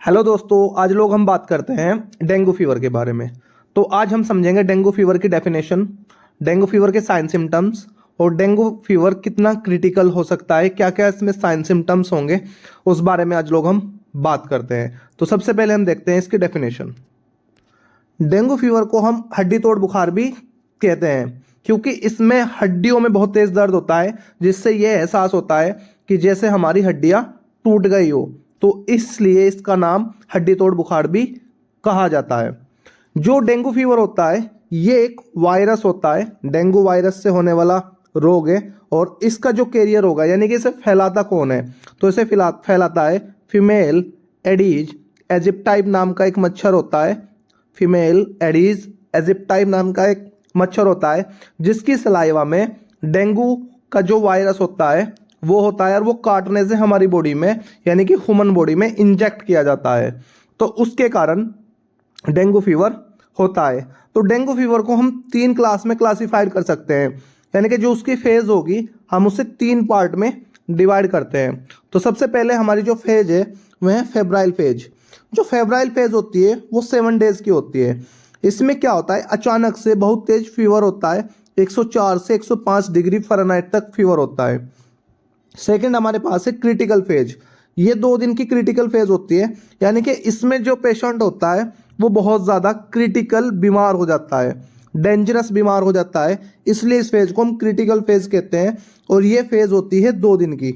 Hello दोस्तों, आज लोग हम बात करते हैं डेंगू फीवर के बारे में। तो आज हम समझेंगे डेंगू फीवर की डेफिनेशन, डेंगू फीवर के साइन सिम्टम्स और डेंगू फीवर कितना क्रिटिकल हो सकता है, क्या क्या इसमें साइन सिम्टम्स होंगे, उस बारे में आज लोग हम बात करते हैं। तो सबसे पहले हम देखते हैं इसकी डेफिनेशन। डेंगू फीवर को हम हड्डी तोड़ बुखार भी कहते हैं क्योंकि इसमें हड्डियों में बहुत तेज दर्द होता है, जिससे यह एहसास होता है कि जैसे हमारी हड्डियां टूट गई हो। तो इसलिए इसका नाम हड्डी तोड़ बुखार भी कहा जाता है। जो डेंगू फीवर होता है ये एक वायरस होता है, डेंगू वायरस से होने वाला रोग है। और इसका जो कैरियर होगा यानी कि इसे फैलाता कौन है, तो इसे फैलाता है फीमेल एडीज एजिप्टाइप नाम का एक मच्छर होता है। फीमेल एडीज एजिप्टाइप नाम का एक मच्छर होता है जिसकी सलाइवा में डेंगू का जो वायरस होता है वो होता है, और वो काटने से हमारी बॉडी में यानी कि ह्यूमन बॉडी में इंजेक्ट किया जाता है, तो उसके कारण डेंगू फीवर होता है। तो डेंगू फीवर को हम 3 क्लास में क्लासिफाइड कर सकते हैं, यानी कि जो उसकी फेज होगी हम उसे 3 पार्ट में डिवाइड करते हैं। तो सबसे पहले हमारी जो फेज है वह है फेब्राइल फेज। जो फेब्राइल फेज होती है वो 7 डेज की होती है। इसमें क्या होता है, अचानक से बहुत तेज फीवर होता है, 104 से 105 डिग्री फ़ारेनहाइट तक फीवर होता है। सेकंड हमारे पास है क्रिटिकल फेज। ये 2 दिन की क्रिटिकल फेज होती है, यानी कि इसमें जो पेशेंट होता है वो बहुत ज़्यादा क्रिटिकल बीमार हो जाता है, डेंजरस बीमार हो जाता है, इसलिए इस फेज को हम क्रिटिकल फेज कहते हैं। और ये फेज होती है 2 दिन की।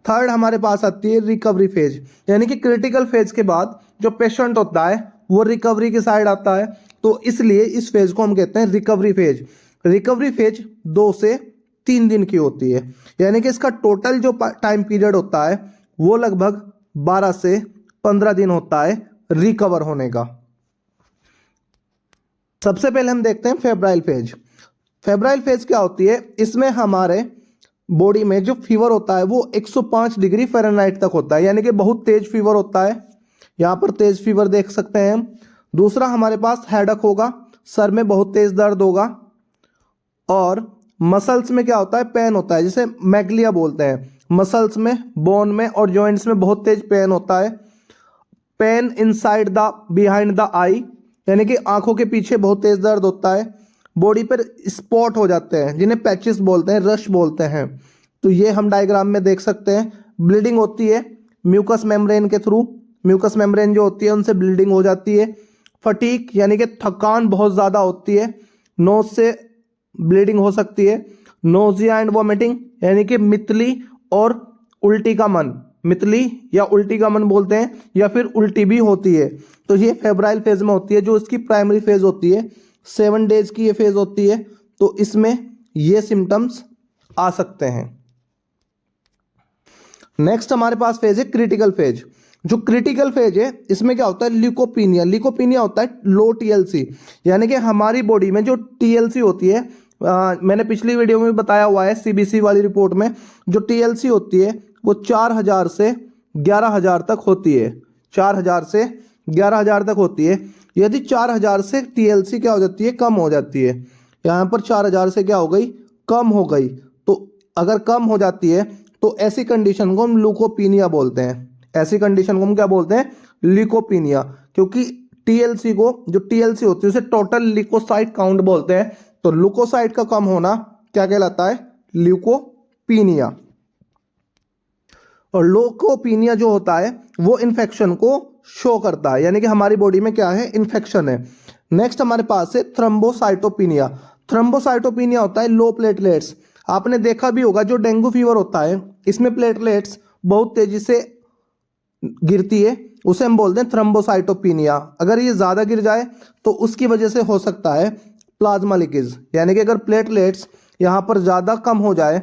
थर्ड हमारे पास आती है रिकवरी फेज, यानी कि क्रिटिकल फेज के बाद जो पेशेंट होता है वो रिकवरी की साइड आता है, तो इसलिए इस फेज को हम कहते हैं रिकवरी फेज। रिकवरी फेज 2 से 3 दिन की होती है, यानी कि इसका टोटल जो टाइम पीरियड होता है वो लगभग 12 से 15 दिन होता है रिकवर होने का। सबसे पहले हम देखते हैं फेब्राइल फेज। फेब्राइल फेज क्या होती है, इसमें हमारे बॉडी में जो फीवर होता है वो 105 डिग्री फ़ारेनहाइट तक होता है, यानी कि बहुत तेज फीवर होता है। यहाँ पर तेज फीवर देख सकते हैं हम। दूसरा हमारे पास हेडेक होगा, सर में बहुत तेज दर्द होगा, और मसल्स में क्या होता है, पेन होता है, जिसे मैग्लिया बोलते हैं। मसल्स में, बोन में और जॉइंट्स में बहुत तेज पेन होता है। Pain inside the behind the eye, यानी कि आंखों के पीछे बहुत तेज दर्द होता है। बॉडी पर स्पॉट हो जाते हैं जिन्हें पैचेस बोलते हैं, रश बोलते हैं, तो ये हम डायग्राम में देख सकते हैं। ब्लीडिंग होती है म्यूकस मेम्ब्रेन के थ्रू, म्यूकस मेम्ब्रेन जो होती है उनसे ब्लीडिंग हो जाती है। फटीक यानी कि थकान बहुत ज़्यादा होती है, नोज से ब्लीडिंग हो सकती है। नोजिया एंड वॉमिटिंग, यानी कि मितली और उल्टी का मन, मितली या उल्टी का मन बोलते हैं, या फिर उल्टी भी होती है। तो ये फेब्राइल फेज में होती है, जो इसकी प्राइमरी फेज होती है। 7 डेज की ये फेज होती है, तो इसमें ये सिम्टम्स आ सकते हैं। नेक्स्ट हमारे पास फेज है क्रिटिकल फेज। जो क्रिटिकल फेज है इसमें क्या होता है, ल्यूकोपीनिया। ल्यूकोपीनिया होता है लो टीएलसी, यानी कि हमारी बॉडी में जो टीएलसी होती है, मैंने पिछली वीडियो में बताया हुआ है सीबीसी वाली रिपोर्ट में, जो टीएलसी होती है वो 4000 से 11000 तक होती है। 4000 से 11000 तक होती है। यदि 4000 से टीएलसी क्या हो जाती है, कम हो जाती है। यहाँ पर 4000 से क्या हो गई, कम हो गई। तो अगर कम हो जाती है तो ऐसी कंडीशन को हम ल्यूकोपीनिया बोलते हैं। ऐसी कंडीशन को हम क्या बोलते हैं, ल्यूकोपीनिया, क्योंकि टीएलसी को, जो टीएलसी होती है उसे टोटल ल्यूकोसाइट काउंट बोलते हैं। तो ल्यूकोसाइट का कम होना क्या कहलाता है, ल्यूकोपीनिया। और ल्यूकोपीनिया जो होता है वो इन्फेक्शन को शो करता है, यानी कि हमारी बॉडी में क्या है, इन्फेक्शन है। नेक्स्ट हमारे पास है थ्रोम्बोसाइटोपिनिया। थ्रोम्बोसाइटोपिनिया होता है लो प्लेटलेट्स। आपने देखा भी होगा जो डेंगू फीवर होता है इसमें प्लेटलेट्स बहुत तेजी से गिरती है, उसे हम बोलते हैं थ्रोम्बोसाइटोपिनिया। अगर ये ज़्यादा गिर जाए तो उसकी वजह से हो सकता है प्लाज्मा लीकेज, यानी कि अगर प्लेटलेट्स यहाँ पर ज़्यादा कम हो जाए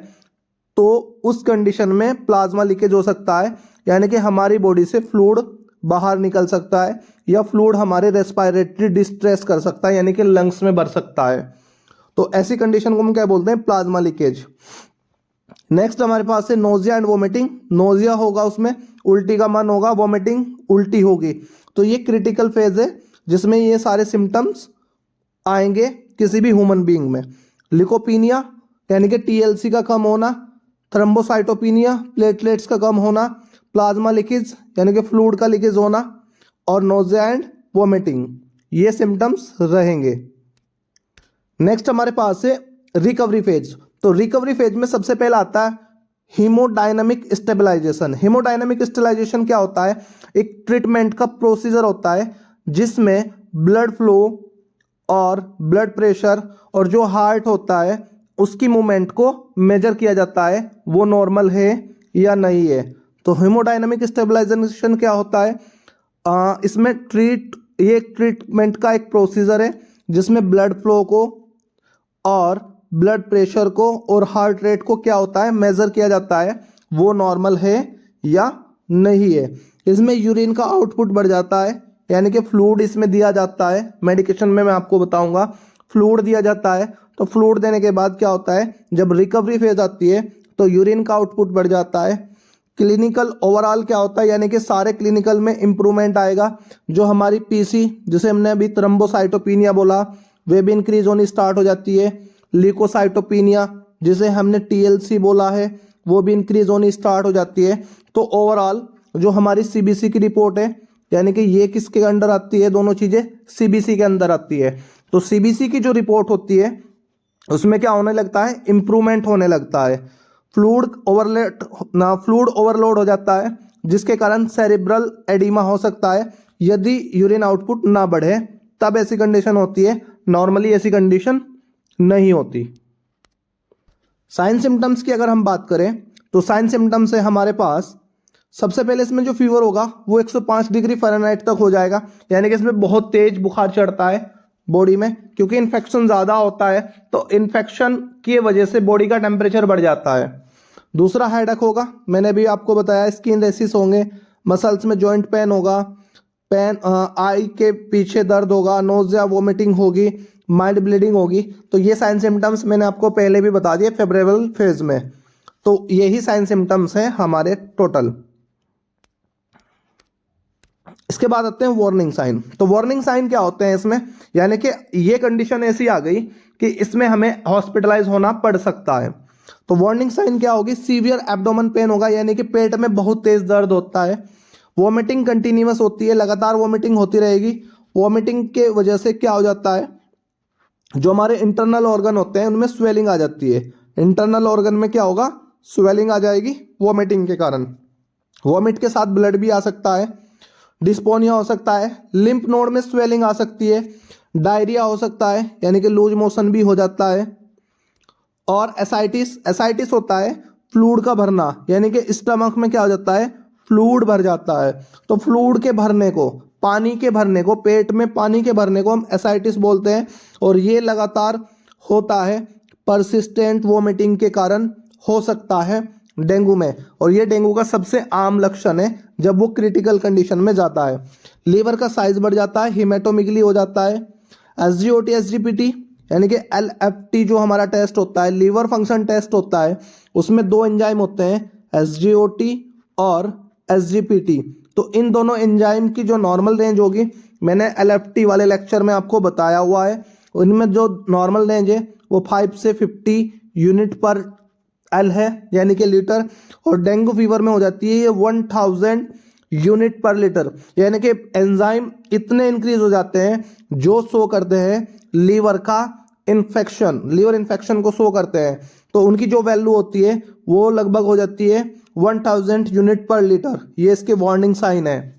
तो उस कंडीशन में प्लाज्मा लीकेज हो सकता है, यानी कि हमारी बॉडी से फ्लूइड बाहर निकल सकता है, या फ्लूइड हमारे रेस्पिरेटरी डिस्ट्रेस कर सकता है, यानी कि लंग्स में भर सकता है। तो ऐसी कंडीशन को हम क्या बोलते हैं, प्लाज्मा लीकेज। नेक्स्ट हमारे पास है नोजिया एंड वोमिटिंग। नोजिया होगा, उसमें उल्टी का मन होगा, वोमिटिंग उल्टी होगी। तो ये क्रिटिकल फेज है जिसमें ये सारे सिम्टम्स आएंगे किसी भी ह्यूमन बीइंग में। लिकोपीनिया यानी कि टीएलसी का कम होना, थ्रोम्बोसाइटोपिनिया प्लेटलेट्स का कम होना, प्लाज्मा लीकेज यानी कि फ्लूइड का लीकेज होना, और नोज़िया एंड वोमिटिंग, ये सिम्टम्स रहेंगे। नेक्स्ट हमारे पास है रिकवरी फेज। तो रिकवरी फेज में सबसे पहला आता है हीमोडायनामिक स्टेबलाइजेशन। हीमोडायनामिक स्टेबलाइजेशन क्या होता है? एक ट्रीटमेंट का प्रोसीजर होता है जिसमें ब्लड फ्लो और ब्लड प्रेशर और जो हार्ट होता है उसकी मूवमेंट को मेजर किया जाता है, वो नॉर्मल है या नहीं है। तो हीमोडायनामिक स्टेबलाइजेशन क्या होता है? इसमें ये एक ट्रीटमेंट का एक प्रोसीजर है जिसमें ब्लड फ्लो को और ब्लड प्रेशर को और हार्ट रेट को क्या होता है, मेजर किया जाता है, वो नॉर्मल है या नहीं है। इसमें यूरिन का आउटपुट बढ़ जाता है, यानी कि फ्लूइड इसमें दिया जाता है। मेडिकेशन में मैं आपको बताऊंगा, फ्लूइड दिया जाता है। तो फ्लूइड देने के बाद क्या होता है, जब रिकवरी फेज आती है तो यूरिन का आउटपुट बढ़ जाता है। क्लिनिकल ओवरऑल क्या होता है, यानी कि सारे क्लिनिकल में इंप्रूवमेंट आएगा। जो हमारी पीसी, जिसे हमने अभी थ्रम्बोसाइटोपिनिया बोला, वे भी इंक्रीज होनी स्टार्ट हो जाती है। ल्यूकोसाइटोपिनिया, जिसे हमने टीएलसी बोला है, वो भी इंक्रीज होनी स्टार्ट हो जाती है। तो ओवरऑल जो हमारी सीबीसी की रिपोर्ट है, यानी कि ये किसके अंडर आती है, दोनों चीजें सीबीसी के अंदर आती है। तो सीबीसी की जो रिपोर्ट होती है उसमें क्या होने लगता है, इंप्रूवमेंट होने लगता है। फ्लूइड ओवरलोड हो जाता है, जिसके कारण सेरिब्रल एडिमा हो सकता है यदि यूरिन आउटपुट ना बढ़े, तब ऐसी कंडीशन होती है। नॉर्मली ऐसी कंडीशन नहीं होती। साइन सिम्टम्स की अगर हम बात करें तो साइन सिम्टम्स है हमारे पास, सबसे पहले इसमें जो फीवर होगा वो 105 डिग्री फ़ारेनहाइट तक हो जाएगा, यानी कि इसमें बहुत तेज बुखार चढ़ता है बॉडी में, क्योंकि इन्फेक्शन ज़्यादा होता है। तो इन्फेक्शन की वजह से बॉडी का टेम्परेचर बढ़ जाता है। दूसरा हेडेक होगा, मैंने भी आपको बताया, स्किन रेसिस होंगे, मसल्स में जॉइंट पेन होगा, आई के पीछे दर्द होगा, नोज़िया वोमिटिंग होगी, माइल्ड ब्लीडिंग होगी। तो ये साइन सिम्टम्स मैंने आपको पहले भी बता दिए फेवरेबल फेज में। तो यही साइन सिम्टम्स हैं हमारे टोटल। इसके बाद आते हैं वार्निंग साइन। तो वार्निंग साइन क्या होते हैं इसमें, यानी कि ये कंडीशन ऐसी आ गई कि इसमें हमें हॉस्पिटलाइज होना पड़ सकता है। तो वार्निंग साइन क्या होगी, सीवियर एब्डोमेन पेन होगा, यानी कि पेट में बहुत तेज दर्द होता है। वॉमिटिंग कंटिन्यूअस होती है, लगातार वॉमिटिंग होती रहेगी। वॉमिटिंग के वजह से क्या हो जाता है, जो हमारे इंटरनल ऑर्गन होते हैं उनमें स्वेलिंग आ जाती है। इंटरनल ऑर्गन में क्या होगा, स्वेलिंग आ जाएगी वॉमिटिंग के कारण। वॉमिट के साथ ब्लड भी आ सकता है, डिस्पोनिया हो सकता है, लिम्फ नोड में स्वेलिंग आ सकती है, डायरिया हो सकता है, यानी कि लूज मोशन भी हो जाता है। और एसाइटिस होता है फ्लूइड का भरना, यानी कि स्टमक में क्या हो जाता है, फ्लूइड भर जाता है। तो फ्लूइड के भरने को, पानी के भरने को, पेट में पानी के भरने को हम एसाइटिस बोलते हैं। और ये लगातार होता है, परसिस्टेंट वोमिटिंग के कारण हो सकता है डेंगू में। और ये डेंगू का सबसे आम लक्षण है जब वो क्रिटिकल कंडीशन में जाता है। लीवर का साइज बढ़ जाता है, हिमेटोमिगली हो जाता है। एसजीओटी एसजीपीटी, यानी कि एलएफटी जो हमारा टेस्ट होता है, लीवर फंक्शन टेस्ट होता है, उसमें दो एंजाइम होते हैं, एसजीओटी और एसजीपीटी। तो इन दोनों एंजाइम की जो नॉर्मल रेंज होगी, मैंने एलएफटी वाले लेक्चर में आपको बताया हुआ है। उनमें जो नॉर्मल रेंज है वो 5 से 50 यूनिट पर एल है, यानी कि लीटर। और डेंगू फीवर में हो जाती है ये 1000 यूनिट पर लीटर, यानी कि एंजाइम इतने इंक्रीज हो जाते हैं जो शो करते हैं लीवर का इन्फेक्शन, लीवर इन्फेक्शन को शो करते हैं। तो उनकी जो वैल्यू होती है वो लगभग हो जाती है 1000 यूनिट पर लीटर। ये इसके वार्निंग साइन है।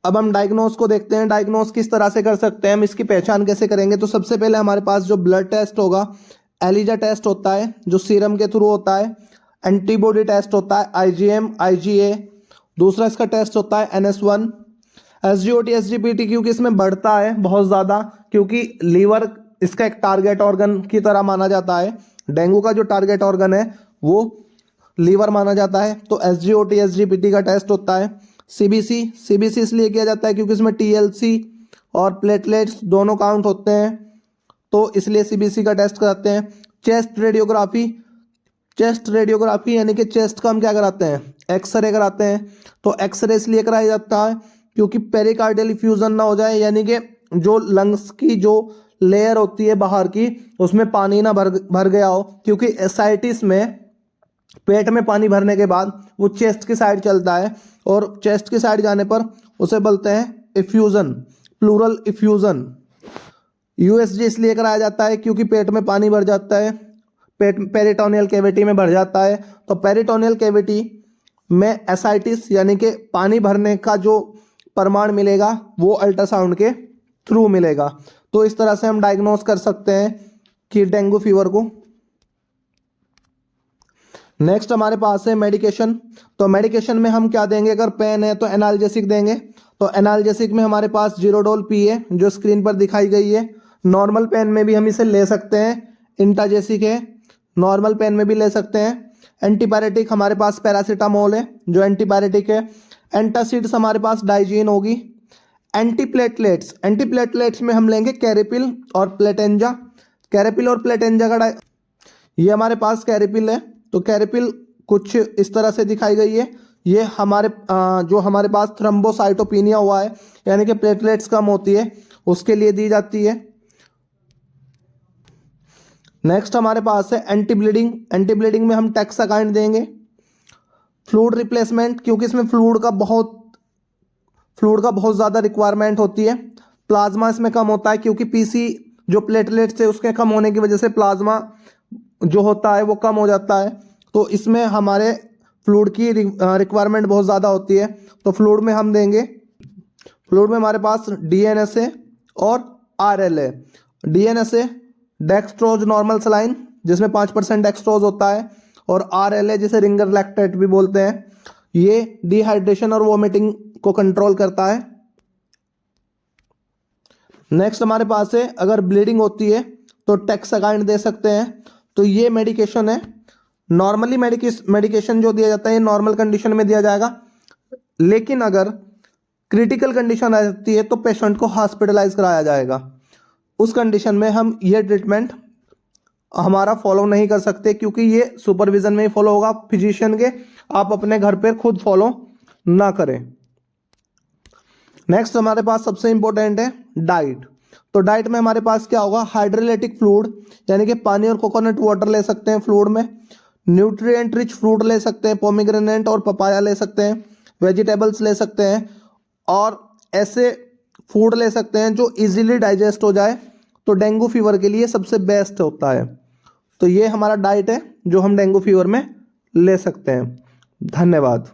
अब हम डायग्नोस को देखते हैं, डायग्नोस किस तरह से कर सकते हैं, हम इसकी पहचान कैसे करेंगे। तो सबसे पहले हमारे पास जो ब्लड टेस्ट होगा, एलिजा टेस्ट होता है जो सीरम के थ्रू होता है। एंटीबॉडी टेस्ट होता है आईजीएम आईजीए। दूसरा इसका टेस्ट होता है NS1। एसजीओटी एसजीपीटी क्योंकि इसमें बढ़ता है बहुत ज़्यादा, क्योंकि लीवर इसका एक टारगेट ऑर्गन की तरह माना जाता है। डेंगू का जो टारगेट ऑर्गन है वो लीवर माना जाता है। तो एसजीओटी एसजीपीटी का टेस्ट होता है। सीबीसी इसलिए किया जाता है क्योंकि इसमें टीएलसी और प्लेटलेट्स दोनों काउंट होते हैं, तो इसलिए सीबीसी का टेस्ट कराते हैं। चेस्ट रेडियोग्राफी यानी कि चेस्ट का हम क्या कराते हैं, एक्सरे कराते हैं। तो एक्सरे इसलिए कराया जाता है क्योंकि पेरिकार्डियल इफ्यूजन ना हो जाए, यानी कि जो लंग्स की जो लेयर होती है बाहर की, उसमें पानी ना भर गया हो। क्योंकि एसाइटिस में पेट में पानी भरने के बाद वो चेस्ट की साइड चलता है और चेस्ट की साइड जाने पर उसे बोलते हैं इफ्यूजन, प्लूरल इफ्यूजन। यूएसजी इसलिए कराया जाता है क्योंकि पेट में पानी भर जाता है, पेट पेरिटोनियल कैविटी में भर जाता है। तो पेरिटोनियल कैविटी में एसाइटिस यानी कि पानी भरने का जो प्रमाण मिलेगा वो अल्ट्रासाउंड के थ्रू मिलेगा। तो इस तरह से हम डायग्नोस कर सकते हैं कि डेंगू फीवर को। नेक्स्ट हमारे पास है मेडिकेशन। तो मेडिकेशन में हम क्या देंगे? अगर पेन है तो एनाल्जेसिक देंगे। तो एनाल्जेसिक में हमारे पास जीरोडोल पी है जो स्क्रीन पर दिखाई गई है। नॉर्मल पेन में भी हम इसे ले सकते हैं, इंटाजेसिक है, नॉर्मल पेन में भी ले सकते हैं। एंटीपायरेटिक हमारे पास पैरासीटामोल है जो एंटीपायरेटिक है। एंटासिड्स हमारे पास डाइजीन होगी। एंटीप्लेटलेट्स, एंटीप्लेटलेट्स में हम लेंगे कैरेपिल और प्लेटेंजा। कैरेपिल और प्लेटेंजा का ये हमारे पास कैरेपिल है। तो कैरेपिल कुछ इस तरह से दिखाई गई है। ये हमारे जो हमारे पास थ्रोम्बोसाइटोपिनिया हुआ है यानी कि प्लेटलेट्स कम होती है उसके लिए दी जाती है। नेक्स्ट हमारे पास है एंटी ब्लीडिंग। एंटी ब्लीडिंग में हम टैक्साकाइंड देंगे। फ्लूइड रिप्लेसमेंट, क्योंकि इसमें फ्लूइड का बहुत ज़्यादा रिक्वायरमेंट होती है। प्लाज्मा इसमें कम होता है क्योंकि पीसी जो प्लेटलेट्स है उसके कम होने की वजह से प्लाज्मा जो होता है वो कम हो जाता है। तो इसमें हमारे फ्लूइड की रिक्वायरमेंट बहुत ज़्यादा होती है। तो फ्लूइड में हम देंगे, फ्लूइड में हमारे पास डीएनएसए और आरएलए। डीएनएसए डेक्सट्रोज नॉर्मल सलाइन जिसमें 5% डेक्सट्रोज होता है, और आरएलए जिसे रिंगर लैक्टेट भी बोलते हैं, ये डिहाइड्रेशन और वोमिटिंग को कंट्रोल करता है। नेक्स्ट हमारे पास है अगर ब्लीडिंग होती है तो टैक्साकाइंड दे सकते हैं। तो ये मेडिकेशन है। नॉर्मली मेडिकेशन जो दिया जाता है ये नॉर्मल कंडीशन में दिया जाएगा, लेकिन अगर क्रिटिकल कंडीशन आ जाती है तो पेशेंट को हॉस्पिटलाइज कराया जाएगा। उस कंडीशन में हम ये ट्रीटमेंट हमारा फॉलो नहीं कर सकते क्योंकि ये सुपरविजन में ही फॉलो होगा फिजिशियन के। आप अपने घर पर खुद फॉलो ना करें। नेक्स्ट हमारे पास सबसे इंपॉर्टेंट है डाइट। तो डाइट में हमारे पास क्या होगा? हाइड्रोलाइटिक फ्लूइड यानी कि पानी और कोकोनट वाटर ले सकते हैं फ्लूइड में। न्यूट्रिएंट रिच फ्रूट ले सकते हैं, पोमीग्रेनेट और पपाया ले सकते हैं। वेजिटेबल्स ले सकते हैं और ऐसे फूड ले सकते हैं जो इजीली डाइजेस्ट हो जाए। तो डेंगू फीवर के लिए सबसे बेस्ट होता है। तो ये हमारा डाइट है जो हम डेंगू फीवर में ले सकते हैं। धन्यवाद।